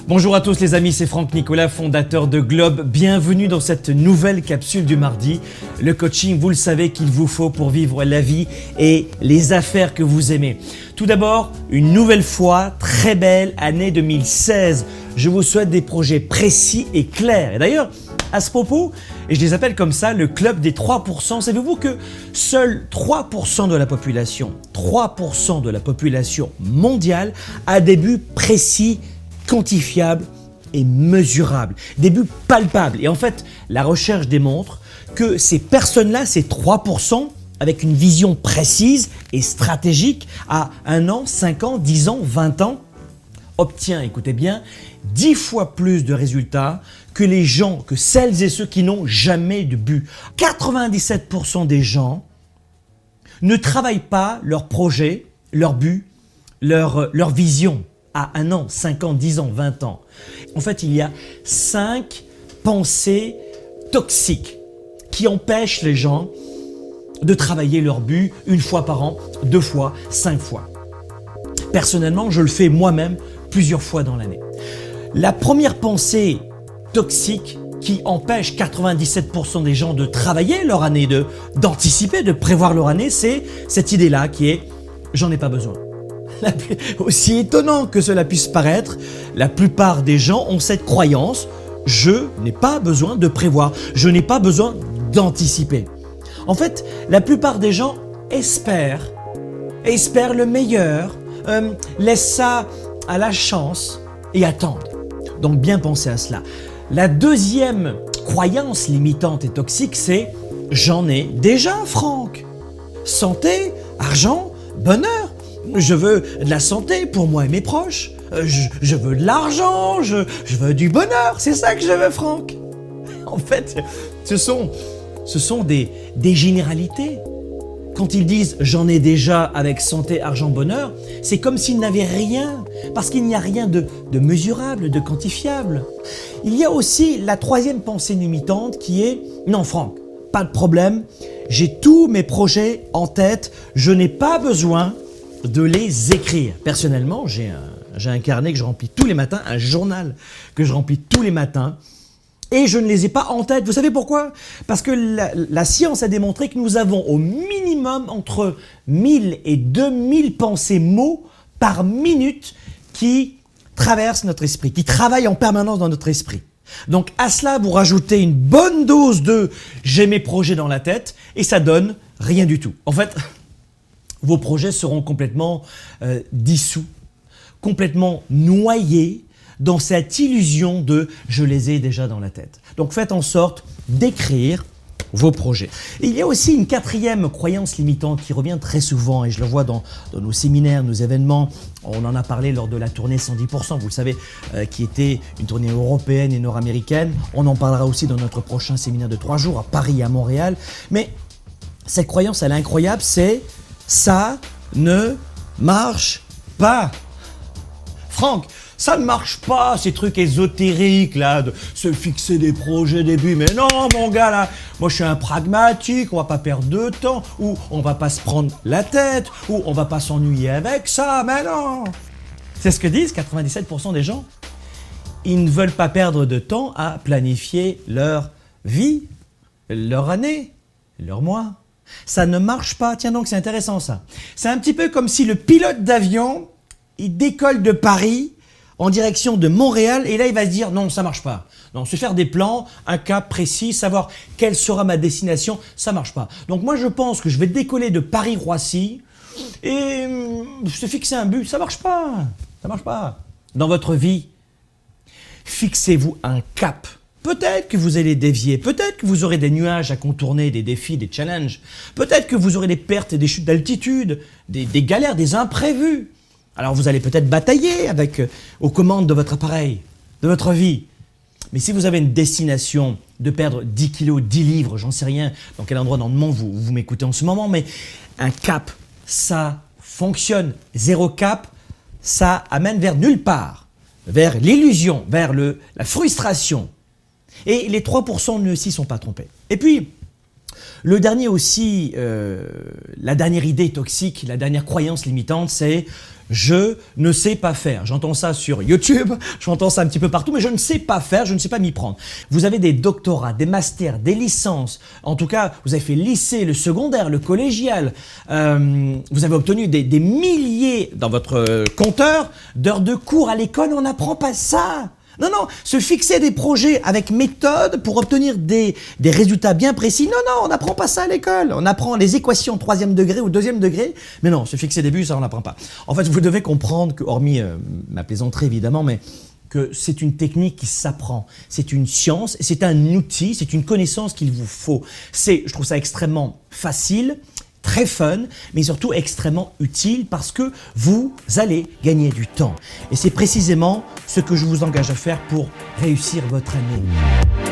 Bonjour à tous les amis, c'est Franck Nicolas, fondateur de Globe. Bienvenue dans cette nouvelle capsule du mardi. Le coaching, vous le savez qu'il vous faut pour vivre la vie et les affaires que vous aimez. Tout d'abord, une nouvelle fois, très belle année 2016. Je vous souhaite des projets précis et clairs. Et d'ailleurs, à ce propos, et je les appelle comme ça, le club des 3%, savez-vous que seuls 3% de la population, 3% de la population mondiale a des buts précis, quantifiables et mesurables, des buts palpables. Et en fait, la recherche démontre que ces personnes-là, ces 3%, avec une vision précise et stratégique à 1 an, 5 ans, 10 ans, 20 ans, obtient, écoutez bien, 10 fois plus de résultats que les gens, que celles et ceux qui n'ont jamais de but. 97% des gens ne travaillent pas leur projet, leur but, leur vision à 1 an, 5 ans, 10 ans, 20 ans. En fait, il y a 5 pensées toxiques qui empêchent les gens de travailler leur but 1 fois par an, 2 fois, 5 fois. Personnellement, je le fais moi-même plusieurs fois dans l'année. La première pensée toxique qui empêche 97% des gens de travailler leur année, d'anticiper, de prévoir leur année, c'est cette idée-là qui est « j'en ai pas besoin ». Aussi étonnant que cela puisse paraître, la plupart des gens ont cette croyance « je n'ai pas besoin de prévoir, je n'ai pas besoin d'anticiper ». En fait, la plupart des gens espèrent le meilleur, laissent ça à la chance et attendent. Donc bien penser à cela. La deuxième croyance limitante et toxique, c'est « j'en ai déjà, Franck ». Santé, argent, bonheur. Je veux de la santé pour moi et mes proches. Je veux de l'argent, je veux du bonheur. C'est ça que je veux, Franck. En fait, ce sont des généralités. Quand ils disent « j'en ai déjà avec santé, argent, bonheur », c'est comme s'ils n'avaient rien, parce qu'il n'y a rien de mesurable, de quantifiable. Il y a aussi la troisième pensée limitante qui est « non, Franck, pas de problème, j'ai tous mes projets en tête, je n'ai pas besoin de les écrire. » Personnellement, j'ai un carnet que je remplis tous les matins, un journal que je remplis tous les matins, et je ne les ai pas en tête. Vous savez pourquoi? Parce que la science a démontré que nous avons au minimum entre 1000 et 2000 pensées mots par minute qui traversent notre esprit, qui travaillent en permanence dans notre esprit. Donc à cela, vous rajoutez une bonne dose de « j'ai mes projets dans la tête » et ça donne rien du tout. En fait, vos projets seront complètement dissous, complètement noyés dans cette illusion de « je les ai déjà dans la tête ». Donc faites en sorte d'écrire vos projets. Et il y a aussi une quatrième croyance limitante qui revient très souvent, et je le vois dans nos séminaires, nos événements. On en a parlé lors de la tournée 110%, vous le savez, qui était une tournée européenne et nord-américaine. On en parlera aussi dans notre prochain séminaire de 3 jours à Paris et à Montréal. Mais cette croyance, elle est incroyable, c'est « ça ne marche pas ». Franck, ça ne marche pas, ces trucs ésotériques là, de se fixer des projets, des buts. Mais non, mon gars là, moi je suis un pragmatique, on va pas perdre de temps, ou on va pas se prendre la tête, ou on va pas s'ennuyer avec ça, mais non. C'est ce que disent 97% des gens. Ils ne veulent pas perdre de temps à planifier leur vie, leur année, leur mois. Ça ne marche pas. Tiens donc, c'est intéressant ça. C'est un petit peu comme si le pilote d'avion, il décolle de Paris en direction de Montréal et là il va se dire non, ça marche pas. Non, se faire des plans, un cap précis, savoir quelle sera ma destination, ça marche pas. Donc moi je pense que je vais décoller de Paris-Roissy et se fixer un but, ça marche pas. Ça marche pas. Dans votre vie, fixez-vous un cap. Peut-être que vous allez dévier, peut-être que vous aurez des nuages à contourner, des défis, des challenges. Peut-être que vous aurez des pertes et des chutes d'altitude, des galères, des imprévus. Alors vous allez peut-être batailler aux commandes de votre appareil, de votre vie. Mais si vous avez une destination de perdre 10 kilos, 10 livres, j'en sais rien dans quel endroit dans le monde vous m'écoutez en ce moment, mais un cap, ça fonctionne. 0 cap, ça amène vers nulle part, vers l'illusion, vers la frustration. Et les 3% ne s'y sont pas trompés. Et puis, Le dernier aussi, la dernière idée toxique, la dernière croyance limitante, c'est « je ne sais pas faire ». J'entends ça sur YouTube, j'entends ça un petit peu partout, mais je ne sais pas faire, je ne sais pas m'y prendre. Vous avez des doctorats, des masters, des licences, en tout cas, vous avez fait le lycée, le secondaire, le collégial, vous avez obtenu des milliers dans votre compteur d'heures de cours à l'école, on n'apprend pas ça. Non, non, se fixer des projets avec méthode pour obtenir des résultats bien précis. Non, non, on n'apprend pas ça à l'école. On apprend les équations 3e degré ou 2e degré. Mais non, se fixer des buts, ça on n'apprend pas. En fait, vous devez comprendre que, hormis ma plaisanterie évidemment, mais que c'est une technique qui s'apprend. C'est une science, c'est un outil, c'est une connaissance qu'il vous faut. Je trouve ça extrêmement facile, très fun, mais surtout extrêmement utile parce que vous allez gagner du temps. Et c'est précisément ce que je vous engage à faire pour réussir votre année.